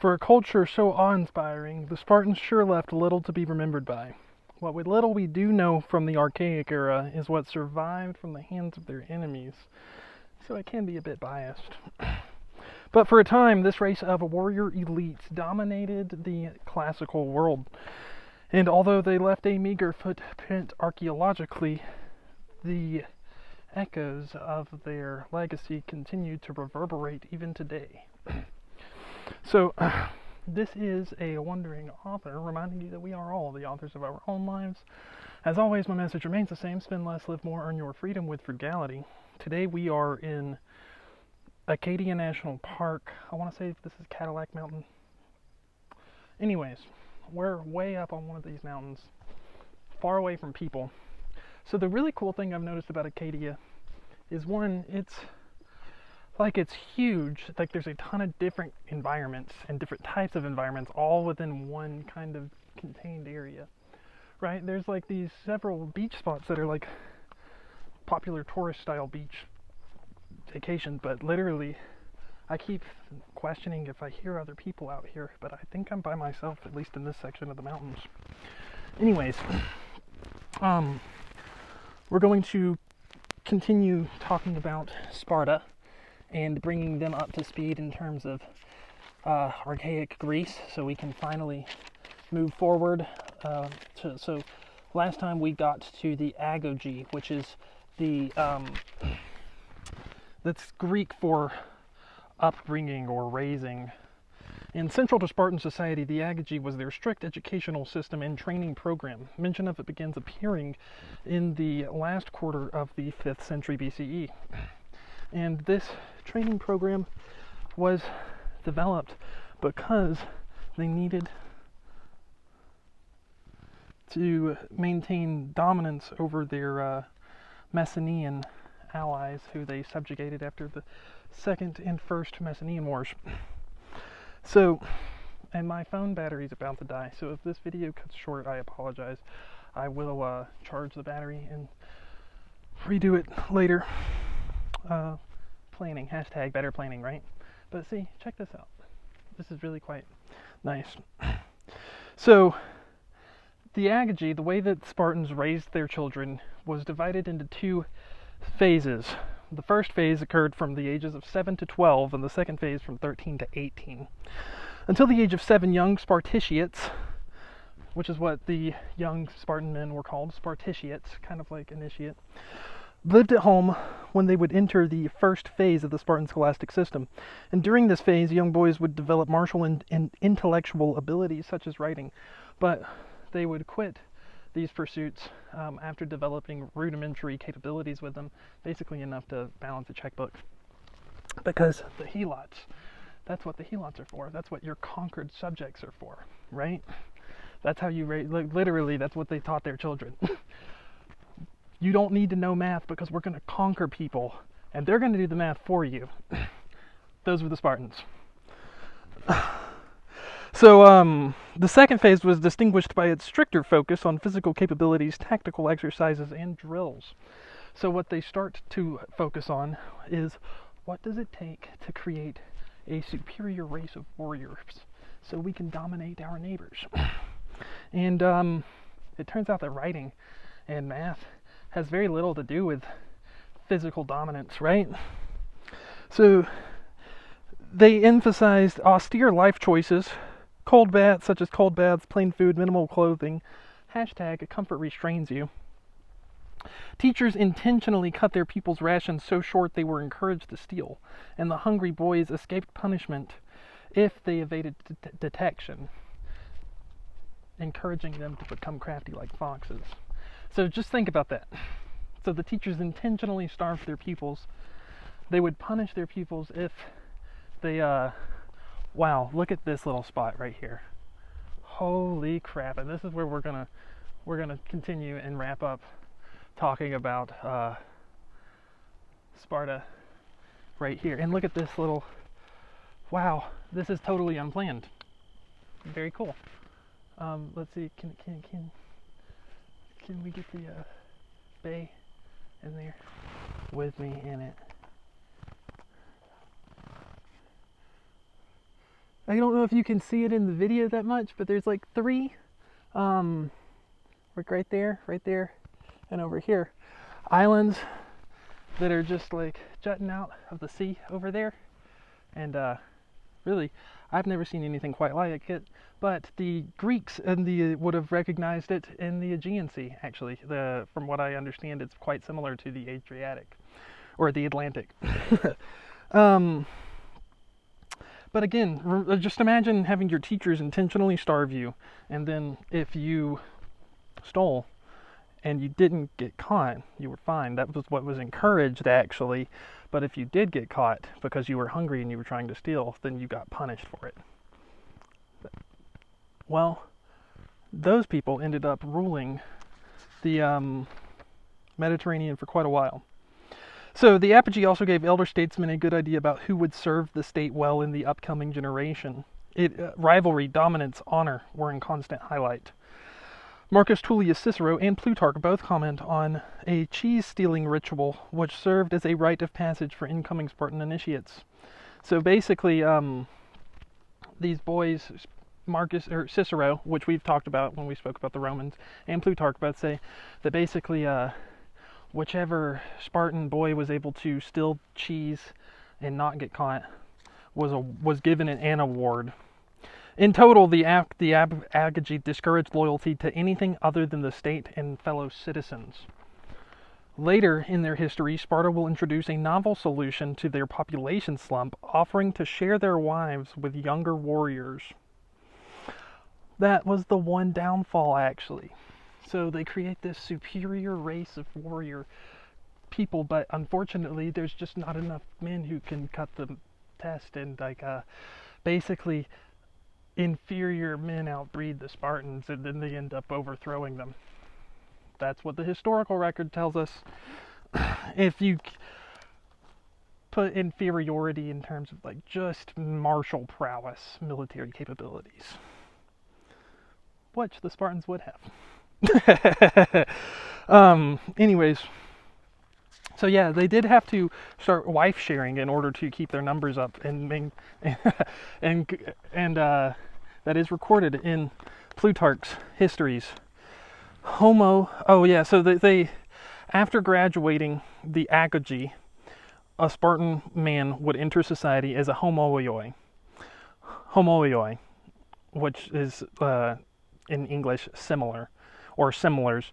For a culture so awe-inspiring, the Spartans sure left little to be remembered by. What little we do know from the archaic era is what survived from the hands of their enemies, so it can be a bit biased. But for a time, this race of warrior elites dominated the classical world, and although they left a meager footprint archaeologically, the echoes of their legacy continue to reverberate even today. So, this is a wandering author reminding you that we are all the authors of our own lives. As always, my message remains the same: spend less, live more, earn your freedom with frugality. Today we are in Acadia National Park. I want to say this is Cadillac Mountain. Anyways, we're way up on one of these mountains, far away from people. So the really cool thing I've noticed about Acadia is, one, it's huge. Like, there's a ton of different environments and different types of environments all within one kind of contained area, right? There's like these several beach spots that are like popular tourist style beach vacations, but literally I keep questioning if I hear other people out here, but I think I'm by myself, at least in this section of the mountains. Anyways, we're going to continue talking about Sparta and bringing them up to speed in terms of archaic Greece, so we can finally move forward. So last time we got to the agogy, which is the that's Greek for upbringing or raising. And central to Spartan society, the agogy was their strict educational system and training program. Mention of it begins appearing in the last quarter of the 5th century BCE. And this training program was developed because they needed to maintain dominance over their Messenian allies, who they subjugated after the Second and First Messenian Wars. So, and my phone battery's about to die, so if this video cuts short, I apologize. I will charge the battery and redo it later. Planning, hashtag better planning, right? But see, check this out. This is really quite nice. So, the agogy, the way that Spartans raised their children, was divided into two phases. The first phase occurred from the ages of 7 to 12, and the second phase from 13 to 18. Until the age of 7, young Sparticiates, which is what the young Spartan men were called, Sparticiates, kind of like initiate, lived at home when they would enter the first phase of the Spartan scholastic system. And during this phase, young boys would develop martial and intellectual abilities such as writing, but they would quit these pursuits after developing rudimentary capabilities with them, basically enough to balance a checkbook. Because the helots, that's what the helots are for. That's what your conquered subjects are for, right? That's how you raise, literally, that's what they taught their children. You don't need to know math because we're going to conquer people, and they're going to do the math for you. Those were the Spartans. So, the second phase was distinguished by its stricter focus on physical capabilities, tactical exercises, and drills. So what they start to focus on is, what does it take to create a superior race of warriors so we can dominate our neighbors? And it turns out that writing and math has very little to do with physical dominance, right? So they emphasized austere life choices, cold baths, such as cold baths, plain food, minimal clothing, hashtag comfort restrains you. Teachers intentionally cut their pupils' rations so short they were encouraged to steal, and the hungry boys escaped punishment if they evaded detection, encouraging them to become crafty like foxes. So just think about that. So the teachers intentionally starved their pupils. They would punish their pupils if they, wow, look at this little spot right here. Holy crap. And this is where we're gonna continue and wrap up talking about Sparta right here. And look at this little, wow, this is totally unplanned. Very cool. Let's see, can we get the bay in there with me in it? I don't know if you can see it in the video that much, but there's like 3, like right there, and over here, islands that are just like jutting out of the sea over there. And really, I've never seen anything quite like it, but the Greeks would have recognized it in the Aegean Sea, actually. From what I understand, it's quite similar to the Adriatic, or the Atlantic. But again, just imagine having your teachers intentionally starve you, and then if you stole and you didn't get caught, you were fine. That was what was encouraged, actually. But if you did get caught because you were hungry and you were trying to steal, then you got punished for it. Well, those people ended up ruling the Mediterranean for quite a while. So the apogee also gave elder statesmen a good idea about who would serve the state well in the upcoming generation. Rivalry, dominance, honor were in constant highlight. Marcus Tullius Cicero and Plutarch both comment on a cheese-stealing ritual which served as a rite of passage for incoming Spartan initiates. So basically, these boys, Marcus or Cicero, which we've talked about when we spoke about the Romans, and Plutarch both say that basically whichever Spartan boy was able to steal cheese and not get caught was given an award. In total, the apogee discouraged loyalty to anything other than the state and fellow citizens. Later in their history, Sparta will introduce a novel solution to their population slump, offering to share their wives with younger warriors. That was the one downfall, actually. So they create this superior race of warrior people, but unfortunately, there's just not enough men who can cut the test, and basically inferior men outbreed the Spartans, and then they end up overthrowing them. That's what the historical record tells us. If you put inferiority in terms of like just martial prowess, military capabilities, which the Spartans would have. Anyways, so yeah, they did have to start wife sharing in order to keep their numbers up, and that is recorded in Plutarch's histories. So they after graduating the apogee, a Spartan man would enter society as a homoioi, which is in English similar or similars.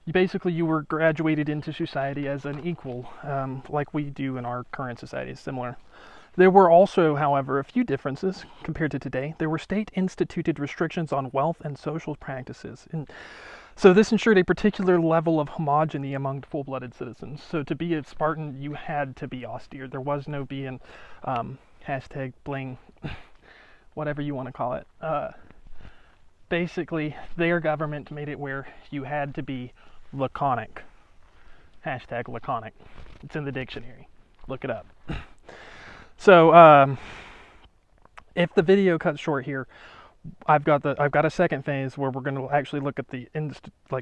You were graduated into society as an equal, like we do in our current society, similar. There were also, however, a few differences compared to today. There were state-instituted restrictions on wealth and social practices. And so this ensured a particular level of homogeny among full-blooded citizens. So to be a Spartan, you had to be austere. There was no being hashtag bling, whatever you want to call it. Basically, their government made it where you had to be laconic. Hashtag laconic. It's in the dictionary. Look it up. So, if the video cuts short here, I've got a second phase where we're going to actually look at the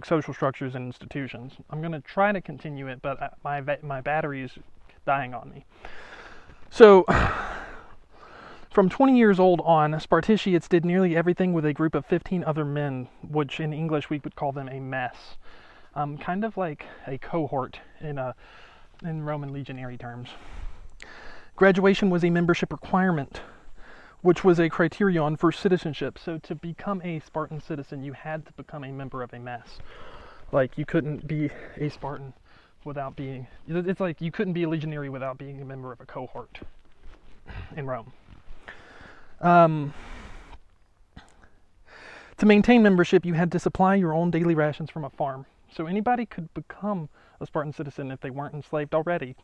social structures and institutions. I'm going to try to continue it, but my battery is dying on me. So, from 20 years old on, Sparticiates did nearly everything with a group of 15 other men, which in English we would call them a mess. Kind of like a cohort in Roman legionary terms. Graduation was a membership requirement, which was a criterion for citizenship. So to become a Spartan citizen, you had to become a member of a mess. Like, you couldn't be a Spartan without being... It's like you couldn't be a legionary without being a member of a cohort in Rome. To maintain membership, you had to supply your own daily rations from a farm. So anybody could become a Spartan citizen if they weren't enslaved already.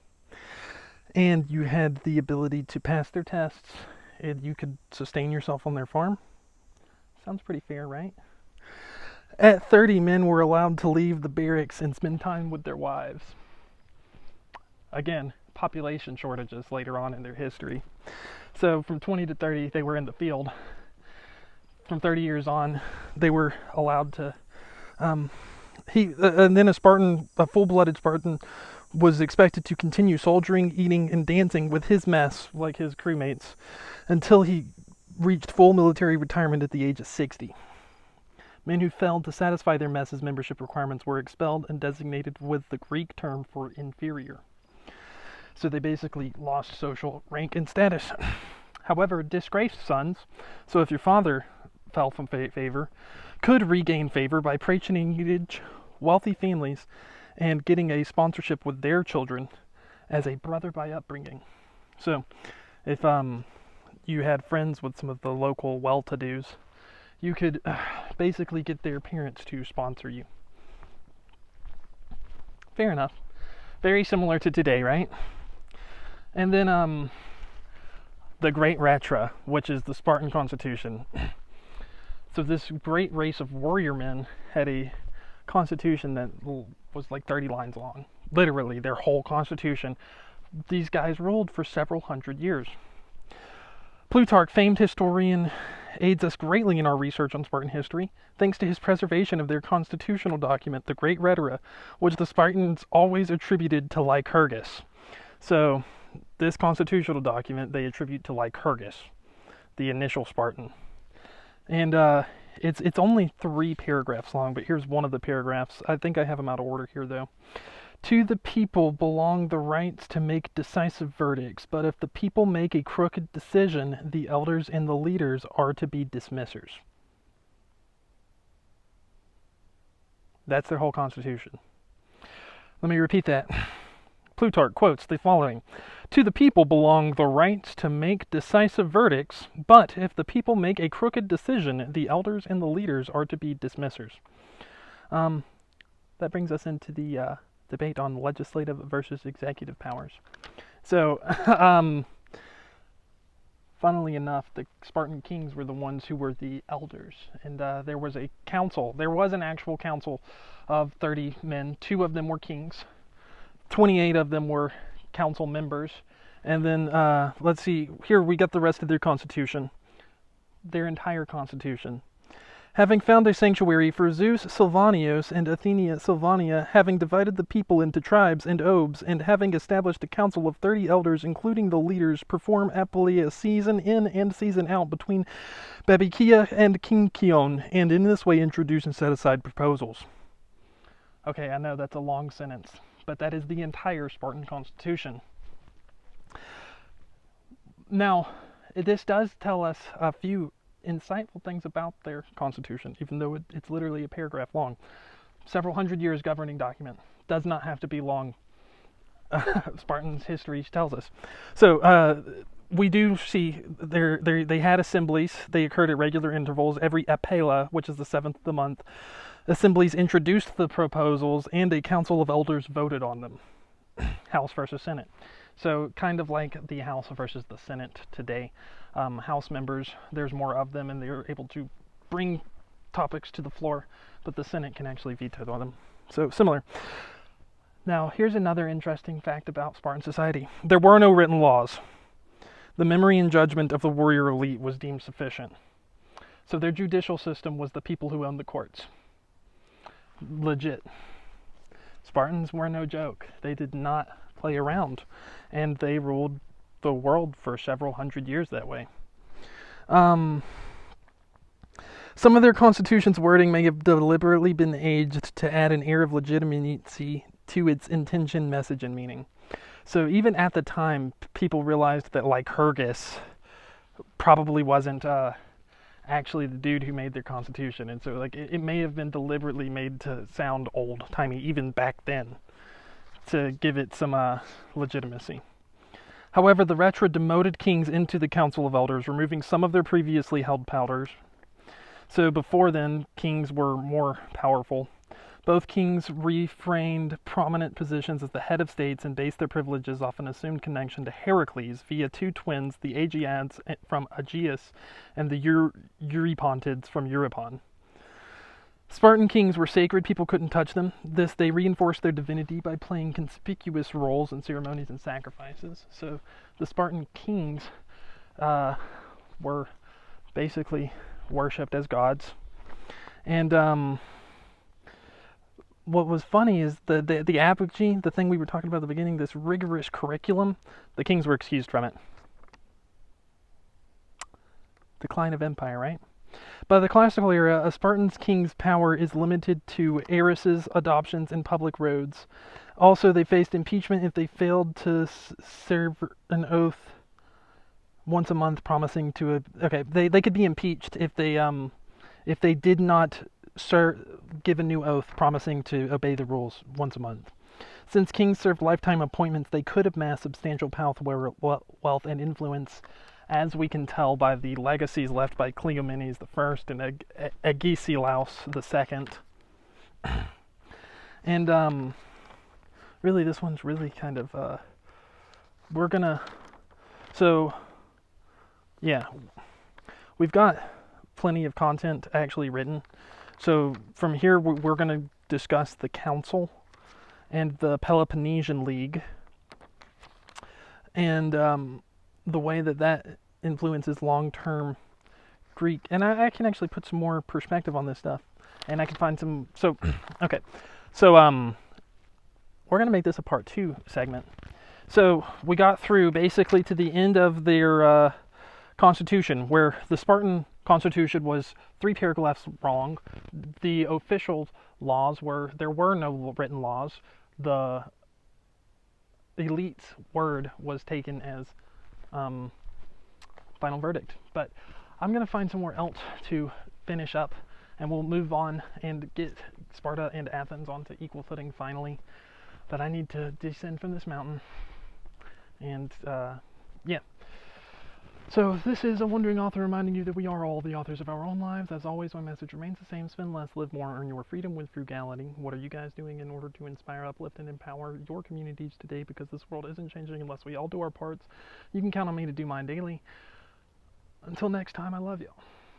And you had the ability to pass their tests, and you could sustain yourself on their farm. Sounds pretty fair, right? At 30, men were allowed to leave the barracks and spend time with their wives. Again, population shortages later on in their history. So from 20 to 30, they were in the field. From 30 years on, they were allowed to... and then a full-blooded Spartan was expected to continue soldiering, eating, and dancing with his mess, like his crewmates, until he reached full military retirement at the age of 60. Men who failed to satisfy their mess's membership requirements were expelled and designated with the Greek term for inferior. So they basically lost social rank and status. However, disgraced sons, so if your father fell from favor, could regain favor by patronage wealthy families and getting a sponsorship with their children as a brother by upbringing. So if you had friends with some of the local well-to-dos, you could basically get their parents to sponsor you. Fair enough. Very similar to today, right? And then the Great Ratra, which is the Spartan constitution. So this great race of warrior men had a constitution that was like 30 lines long. Literally, their whole constitution. These guys ruled for several hundred years. Plutarch, famed historian, aids us greatly in our research on Spartan history, thanks to his preservation of their constitutional document, the Great Rhetoric, which the Spartans always attributed to Lycurgus. So, this constitutional document they attribute to Lycurgus, the initial Spartan. And it's only 3 paragraphs long, but here's one of the paragraphs. I think I have them out of order here, though. To the people belong the rights to make decisive verdicts, but if the people make a crooked decision, the elders and the leaders are to be dismissers. That's their whole constitution. Let me repeat that. Plutarch quotes the following: to the people belong the rights to make decisive verdicts, but if the people make a crooked decision, the elders and the leaders are to be dismissers. That brings us into the debate on legislative versus executive powers. So, funnily enough, the Spartan kings were the ones who were the elders, and there was a council. There was an actual council of 30 men. 2 of them were kings. 28 of them were council members. And then, let's see, here we got the rest of their constitution. Their entire constitution. Having found a sanctuary for Zeus Sylvanios and Athenia Sylvania, having divided the people into tribes and obes, and having established a council of 30 elders, including the leaders, perform Apulia season in and season out between Babekia and Kinkion, and in this way introduce and set aside proposals. Okay, I know that's a long sentence, but that is the entire Spartan constitution. Now, this does tell us a few insightful things about their constitution, even though it's literally a paragraph long. Several hundred years governing document. Does not have to be long. Spartans' history tells us. So, we do see they had assemblies. They occurred at regular intervals. Every Apela, which is the 7th of the month, assemblies introduced the proposals, and a council of elders voted on them. House versus Senate. So kind of like the House versus the Senate today. House members, there's more of them, and they're able to bring topics to the floor, but the Senate can actually veto them. So similar. Now, here's another interesting fact about Spartan society. There were no written laws. The memory and judgment of the warrior elite was deemed sufficient. So their judicial system was the people who owned the courts. Legit. Spartans were no joke. They did not play around, and they ruled the world for several hundred years that way. Some of their constitution's wording may have deliberately been aged to add an air of legitimacy to its intention, message, and meaning. So even at the time, people realized that Lycurgus probably wasn't actually the dude who made their constitution, and so it may have been deliberately made to sound old-timey even back then, to give it some legitimacy. However, the Ratra demoted kings into the Council of Elders, removing some of their previously held powers. So before then, kings were more powerful. Both kings refrained prominent positions as the head of states and based their privileges off an assumed connection to Heracles via 2 twins, the Aegeans from Aegeus and the Eurypontids from Euripon. Spartan kings were sacred, people couldn't touch them. They reinforced their divinity by playing conspicuous roles in ceremonies and sacrifices. So the Spartan kings were basically worshipped as gods. And what was funny is the apogee, the thing we were talking about at the beginning, this rigorous curriculum, the kings were excused from it. Decline of empire, right? By the classical era, a Spartan's king's power is limited to heiresses, adoptions, and public roads. Also, they faced impeachment if they failed to serve an oath once a month, promising to. They could be impeached if they did not give a new oath, promising to obey the rules once a month. Since kings served lifetime appointments, they could amass substantial power, wealth, and influence, as we can tell by the legacies left by Cleomenes I and Agesilaus II. And really, this one's really kind of yeah, we've got plenty of content actually written. So from here, we're going to discuss the council and the Peloponnesian League, and the way that influences long-term Greek. And I can actually put some more perspective on this stuff, and I can find some. So, okay, so we're gonna make this a part 2 segment. So we got through basically to the end of their constitution, where the Spartan constitution was 3 paragraphs long. The official laws there were no written laws. The elite's word was taken as final verdict. But I'm going to find somewhere else to finish up, and we'll move on and get Sparta and Athens onto equal footing finally. But I need to descend from this mountain. And yeah. So this is a wandering author reminding you that we are all the authors of our own lives. As always, my message remains the same: spend less, live more, earn your freedom with frugality. What are you guys doing in order to inspire, uplift, and empower your communities today? Because this world isn't changing unless we all do our parts. You can count on me to do mine daily. Until next time, I love you.